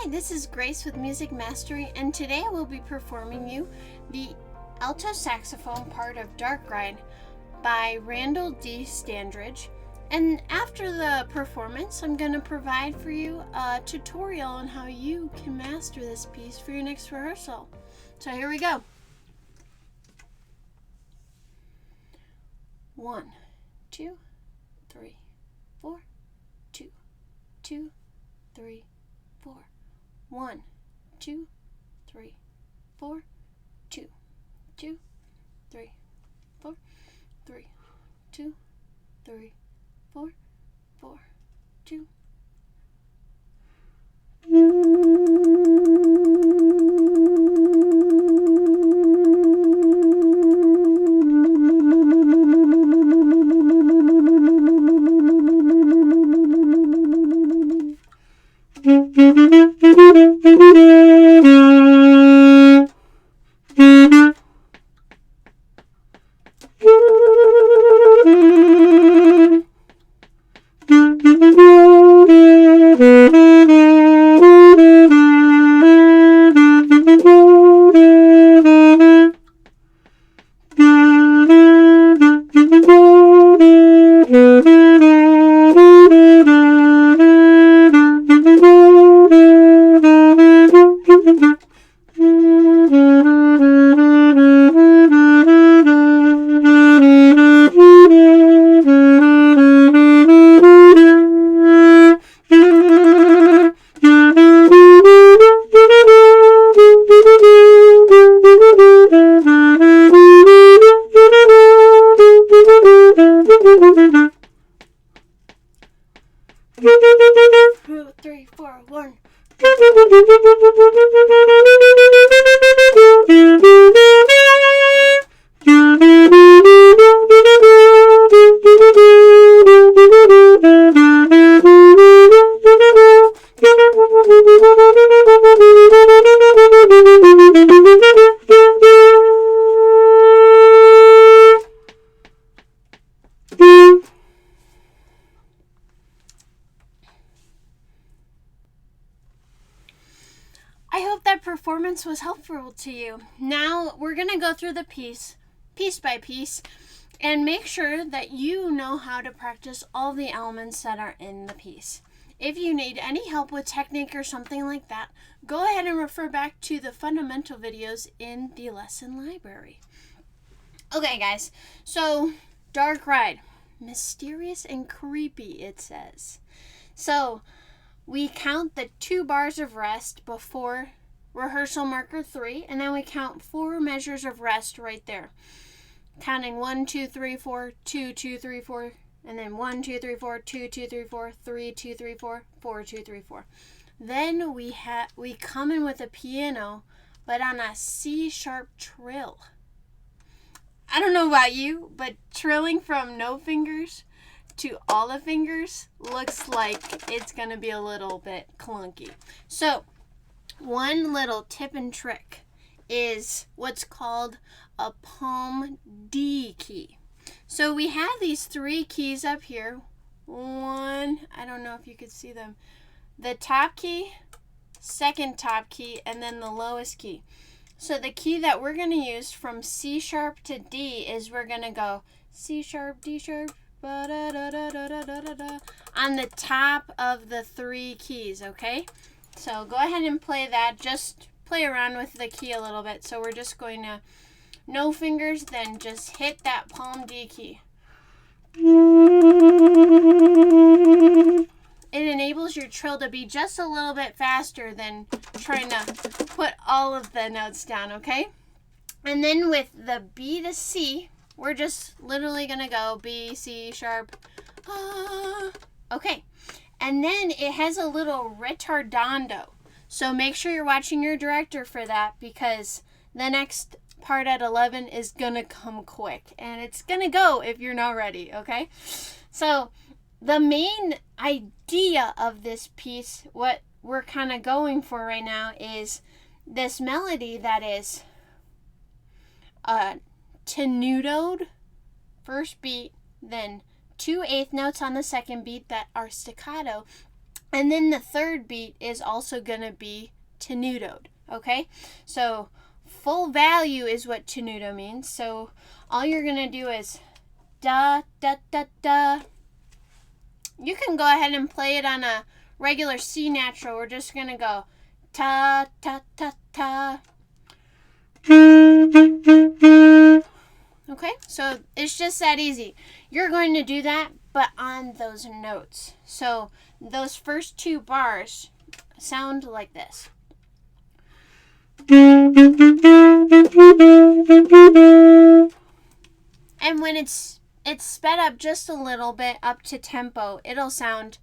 Hi, this is Grace with Music Mastery, and today I will be performing you the alto saxophone part of Dark Ride by Randall D. Standridge. And after the performance, I'm going to provide for you a tutorial on how you can master this piece for your next rehearsal. So here we go. 1, 2, 3, 4, 2, 2, 3, 4. 1, 2, 3, 4, 2, 2, 3, 4, 3, 2, 3, 4, 4, 2. Two, 3, 4, 1. I hope that performance was helpful to you. Now we're going to go through the piece by piece, and make sure that you know how to practice all the elements that are in the piece. If you need any help with technique or something like that, go ahead and refer back to the fundamental videos in the lesson library. Okay guys, so Dark Ride, mysterious and creepy it says. So we count the 2 bars of rest before rehearsal marker 3, and then we count 4 measures of rest right there. Counting 1, 2, 3, 4, 2, 2, 3, 4, and then 1, 2, 3, 4, 2, 2, 3, 4, 3, 2, 3, 4, 4, 2, 3, 4. Then we come in with a piano, but on a C sharp trill. I don't know about you, but trilling from no fingers to all the fingers looks like it's going to be a little bit clunky. So one little tip and trick is what's called a palm D key. So we have these 3 keys up here. One, I don't know if you could see them. The top key, second top key, and then the lowest key. So the key that we're going to use from C sharp to D is we're going to go C sharp, D sharp, on the top of the 3 keys, okay? So go ahead and play that. Just play around with the key a little bit. So we're just going to, no fingers, then just hit that palm D key. It enables your trill to be just a little bit faster than trying to put all of the notes down, okay? And then with the B to C, we're just literally going to go B, C sharp, okay. And then it has a little retardando. So make sure you're watching your director for that, because the next part at 11 is going to come quick. And it's going to go if you're not ready, okay? So the main idea of this piece, what we're kind of going for right now, is this melody that is tenutoed first beat, then 2 eighth notes on the second beat that are staccato, And then the third beat is also going to be tenutoed, okay? So full value is what tenuto means. So all you're going to do is da, da, da, da. You can go ahead and play it on a regular C natural. We're just going to go ta, ta, ta, ta. Okay, so it's just that easy. You're going to do that, but on those notes. So those first two bars sound like this. And when it's sped up just a little bit up to tempo, it'll sound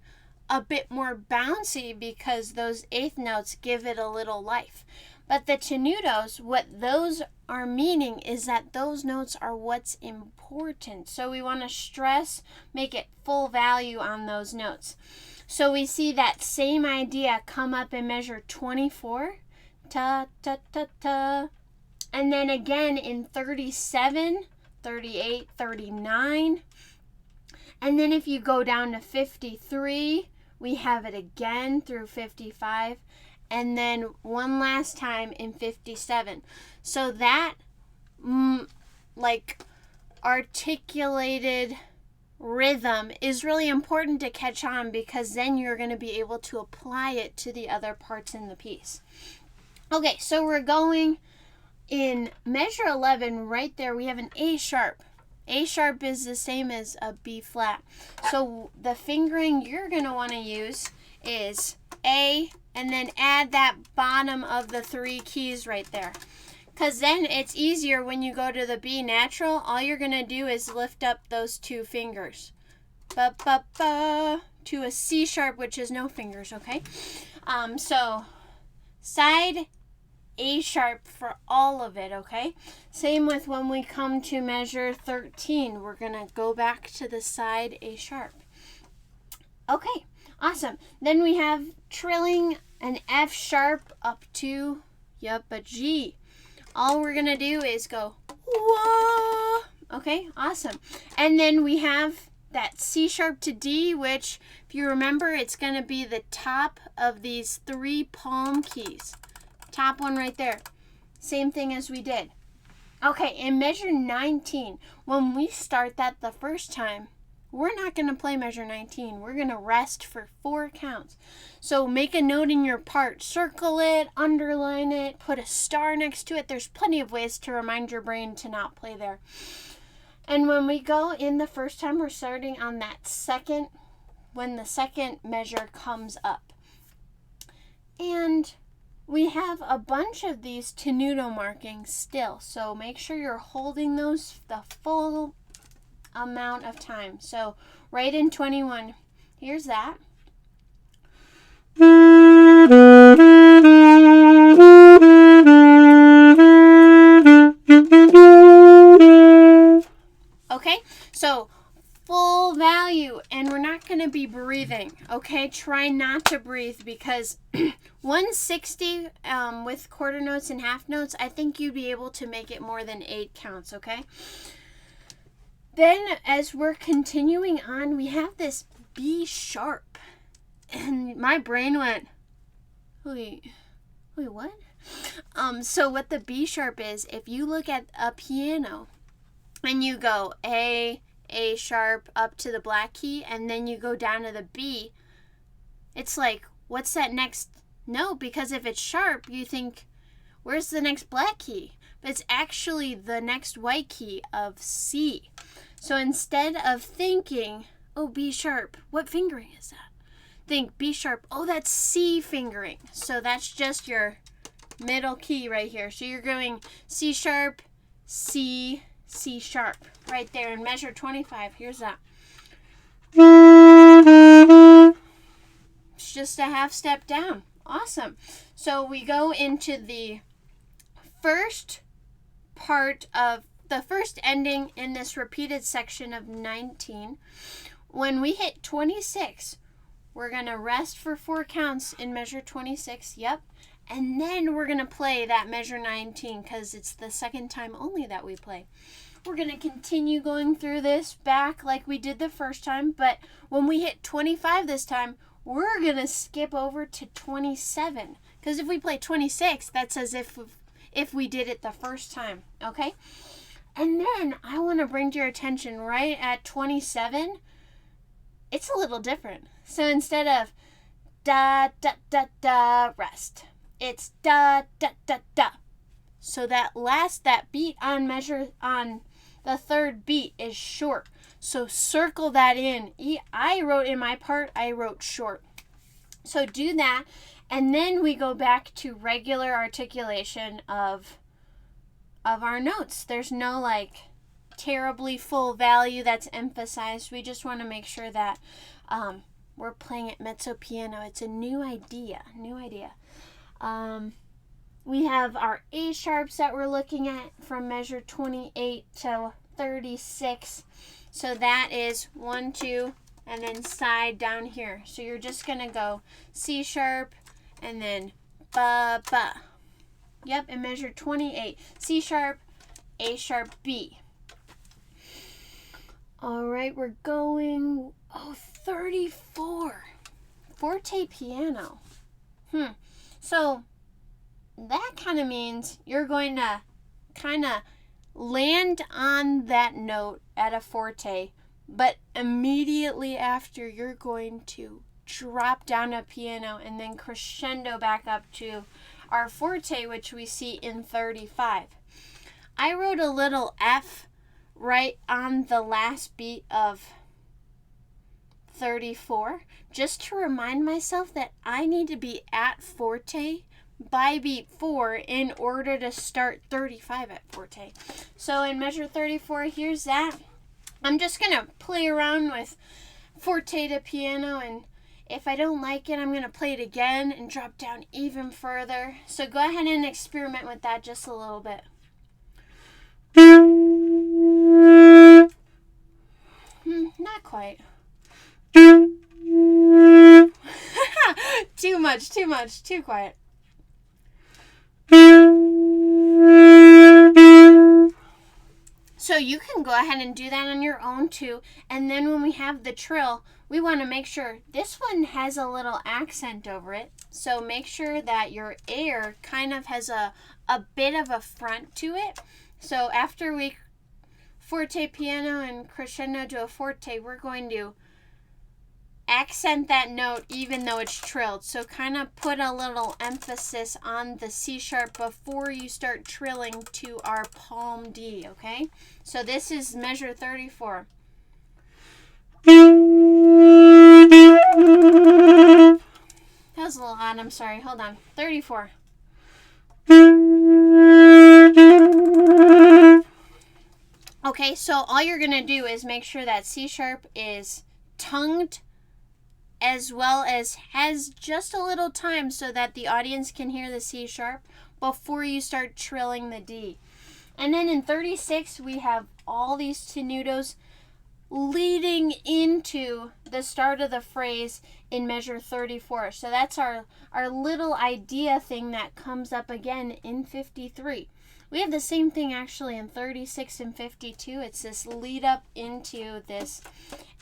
a bit more bouncy because those eighth notes give it a little life. But the tenutos, what those are meaning is that those notes are what's important. So we want to stress, make it full value on those notes. So we see that same idea come up in measure 24, ta, ta, ta, ta. And then again in 37, 38, 39. And then if you go down to 53, we have it again through 55. And then one last time in 57. So that articulated rhythm is really important to catch on, because then you're going to be able to apply it to the other parts in the piece. Okay, so we're going in measure 11 right there. We have an A sharp. A sharp is the same as a B flat. So the fingering you're going to want to use is A, and then add that bottom of the three keys right there. Because then it's easier when you go to the B natural. All you're going to do is lift up those two fingers. Ba, ba, ba, to a C sharp, which is no fingers, okay? So side A sharp for all of it, okay? Same with when we come to measure 13. We're going to go back to the side A sharp. Okay, awesome. Then we have trilling an F sharp up to, a G. All we're going to do is go, whoa. Okay, awesome. And then we have that C sharp to D, which, if you remember, it's going to be the top of these three palm keys. Top one right there. Same thing as we did. Okay, in measure 19, when we start that the first time, we're not going to play measure 19. We're going to rest for 4 counts. So make a note in your part. Circle it, underline it, put a star next to it. There's plenty of ways to remind your brain to not play there. And when we go in the first time, we're starting on that second, when the second measure comes up. And we have a bunch of these tenuto markings still, so make sure you're holding those the full amount of time. So right in 21, here's that. Okay, so full value, and we're not going to be breathing, okay? Try not to breathe, because 160 with quarter notes and half notes, I think you'd be able to make it more than 8 counts, okay? Then as we're continuing on, we have this B sharp, and my brain went, wait, what? So what the B sharp is, if you look at a piano and you go A sharp up to the black key, and then you go down to the B, it's like, what's that next note? Because if it's sharp, you think, where's the next black key? But it's actually the next white key of C. So instead of thinking, oh, B sharp, what fingering is that? Think B sharp, oh, that's C fingering. So that's just your middle key right here. So you're going C sharp, C, C sharp, right there in measure 25. Here's that. It's just a half step down. Awesome. So we go into the first part of the first ending in this repeated section of 19. When we hit 26, we're going to rest for 4 counts in measure 26. Yep. And then we're going to play that measure 19, because it's the second time only that we play. We're going to continue going through this back like we did the first time, but when we hit 25 this time, we're going to skip over to 27. Because if we play 26, that's as if we did it the first time, okay? And then I want to bring to your attention right at 27, it's a little different. So instead of da, da, da, da, rest, it's da, da, da, da. So that beat on the third beat is short. So circle that in. I wrote in my part, I wrote short. So do that, and then we go back to regular articulation of our notes. There's no like terribly full value that's emphasized. We just want to make sure that we're playing it mezzo piano. It's a new idea. We have our A sharps that we're looking at from measure 28 to 36. So that is 1, 2, and then side down here. So you're just going to go C sharp and then ba, ba. Yep, in measure 28. C sharp, A sharp, B. All right, we're going, 34. Forte piano. So that kind of means you're going to kind of land on that note at a forte, but immediately after you're going to drop down a piano and then crescendo back up to our forte, which we see in 35. I wrote a little F right on the last beat of 34 just to remind myself that I need to be at forte by beat 4 in order to start 35 at forte. So in measure 34, here's that. I'm just going to play around with forte to piano, and if I don't like it, I'm going to play it again and drop down even further. So go ahead and experiment with that just a little bit. Not quite. Too much, too quiet. So you can go ahead and do that on your own too. And then when we have the trill, we want to make sure this one has a little accent over it. So make sure that your air kind of has a bit of a front to it. So after we forte piano and crescendo to a forte, we're going to accent that note even though it's trilled. So kind of put a little emphasis on the C sharp before you start trilling to our palm D, okay? So this is measure 34. That was a little odd, I'm sorry. Hold on. 34. Okay, so all you're going to do is make sure that C sharp is tongued as well as has just a little time so that the audience can hear the C sharp before you start trilling the D. And then in 36, we have all these tenutos leading into the start of the phrase in measure 34. So that's our little idea thing that comes up again in 53. We have the same thing actually in 36 and 52. It's this lead up into this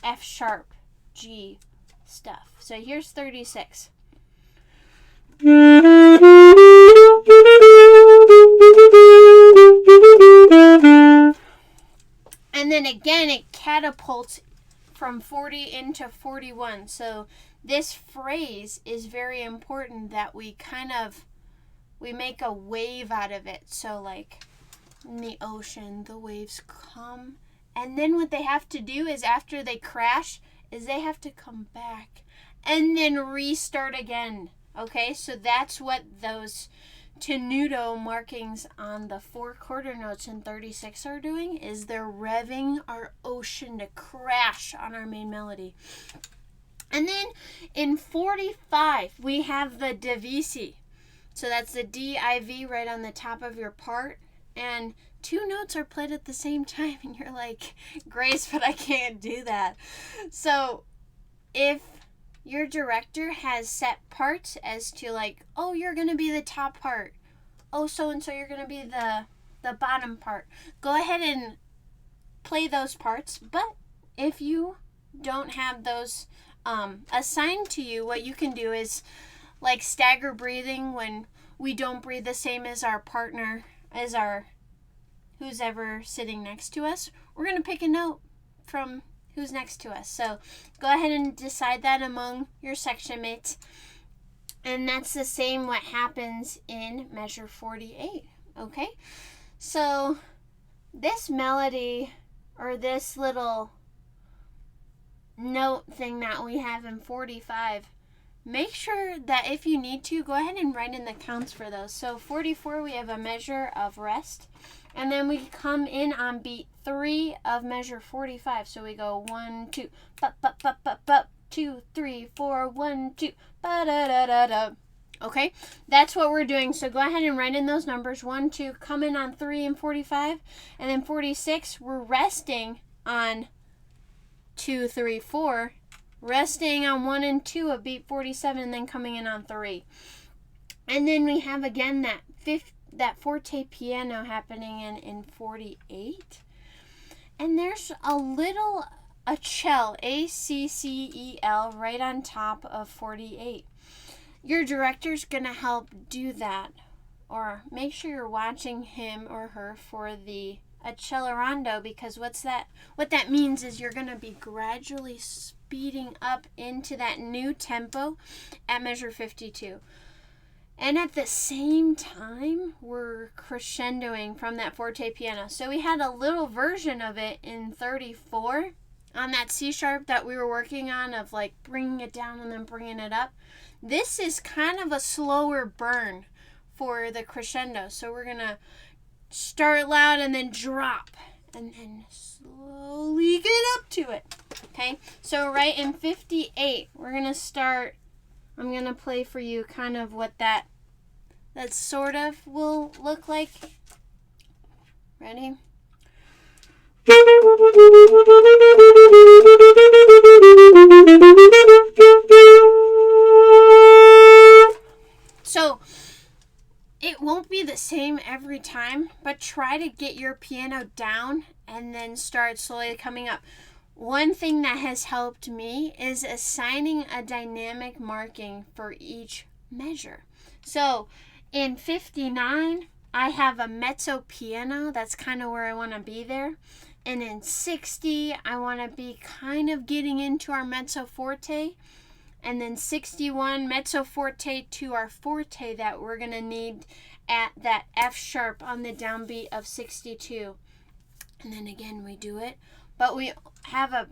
F sharp G stuff. So here's 36. And then again, it catapults from 40 into 41. So this phrase is very important that we make a wave out of it. So like in the ocean, the waves come. And then what they have to do is after they crash, is they have to come back and then restart again. Okay, so that's what those tenuto markings on the 4 quarter notes in 36 are doing, is they're revving our ocean to crash on our main melody. And then in 45, we have the divisi. So that's the D-I-V right on the top of your part. And 2 notes are played at the same time, and you're like, Grace, but I can't do that. So if your director has set parts as to like, oh, you're going to be the top part. Oh, so-and-so, you're going to be the bottom part. Go ahead and play those parts. But if you don't have those assigned to you, what you can do is like stagger breathing when we don't breathe the same as our partner, as our who's ever sitting next to us. We're going to pick a note from who's next to us. So go ahead and decide that among your section mates. And that's the same what happens in measure 48. Okay? So this melody, or this little note thing that we have in 45, make sure that if you need to, go ahead and write in the counts for those. So 44, we have a measure of rest. And then we come in on beat 3 of measure 45. So we go 1, 2, ba ba ba ba ba, 2, 3, 4, 1, 2, ba da da da da. Okay, that's what we're doing. So go ahead and write in those numbers. 1, 2, come in on 3 and 45, and then 46. We're resting on 2, 3, 4, resting on 1 and 2 of beat 47, and then coming in on 3. And then we have again that forte piano happening in 48. And there's a cell, A-C-C-E-L, right on top of 48. Your director's going to help do that. Or make sure you're watching him or her for the accelerando, because what that means is you're going to be gradually speeding up into that new tempo at measure 52. And at the same time, we're crescendoing from that forte piano. So we had a little version of it in 34 on that C sharp that we were working on, of like bringing it down and then bringing it up. This is kind of a slower burn for the crescendo. So we're going to start loud and then drop and then slowly get up to it. Okay? So right in 58, we're going to start. I'm going to play for you kind of what that sort of will look like. Ready? So it won't be the same every time, but try to get your piano down and then start slowly coming up. One thing that has helped me is assigning a dynamic marking for each measure. So in 59, I have a mezzo piano. That's kind of where I want to be there. And in 60, I want to be kind of getting into our mezzo forte. And then 61, mezzo forte to our forte that we're going to need at that F sharp on the downbeat of 62. And then again, we do it. But we have a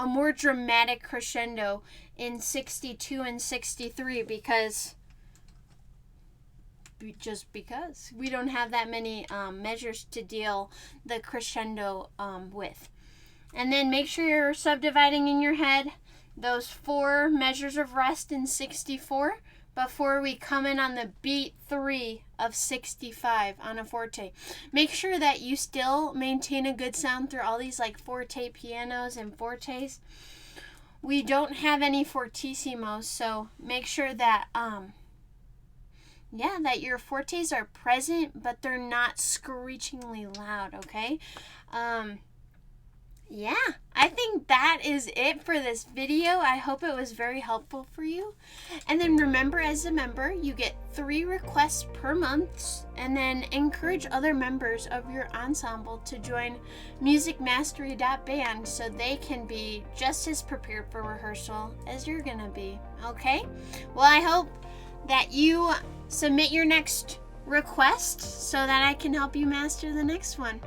more dramatic crescendo in 62 and 63 because we don't have that many measures to deal the crescendo with. And then make sure you're subdividing in your head those 4 measures of rest in 64 before we come in on the beat 3 of 65 on a forte. Make sure that you still maintain a good sound through all these like forte pianos and fortes. We don't have any fortissimos, so make sure that that your fortes are present, but they're not screechingly loud, okay? I think that is it for this video. I hope it was very helpful for you. And then remember, as a member, you get 3 requests per month, and then encourage other members of your ensemble to join MusicMastery.band so they can be just as prepared for rehearsal as you're gonna be, okay? Well, I hope that you submit your next request so that I can help you master the next one.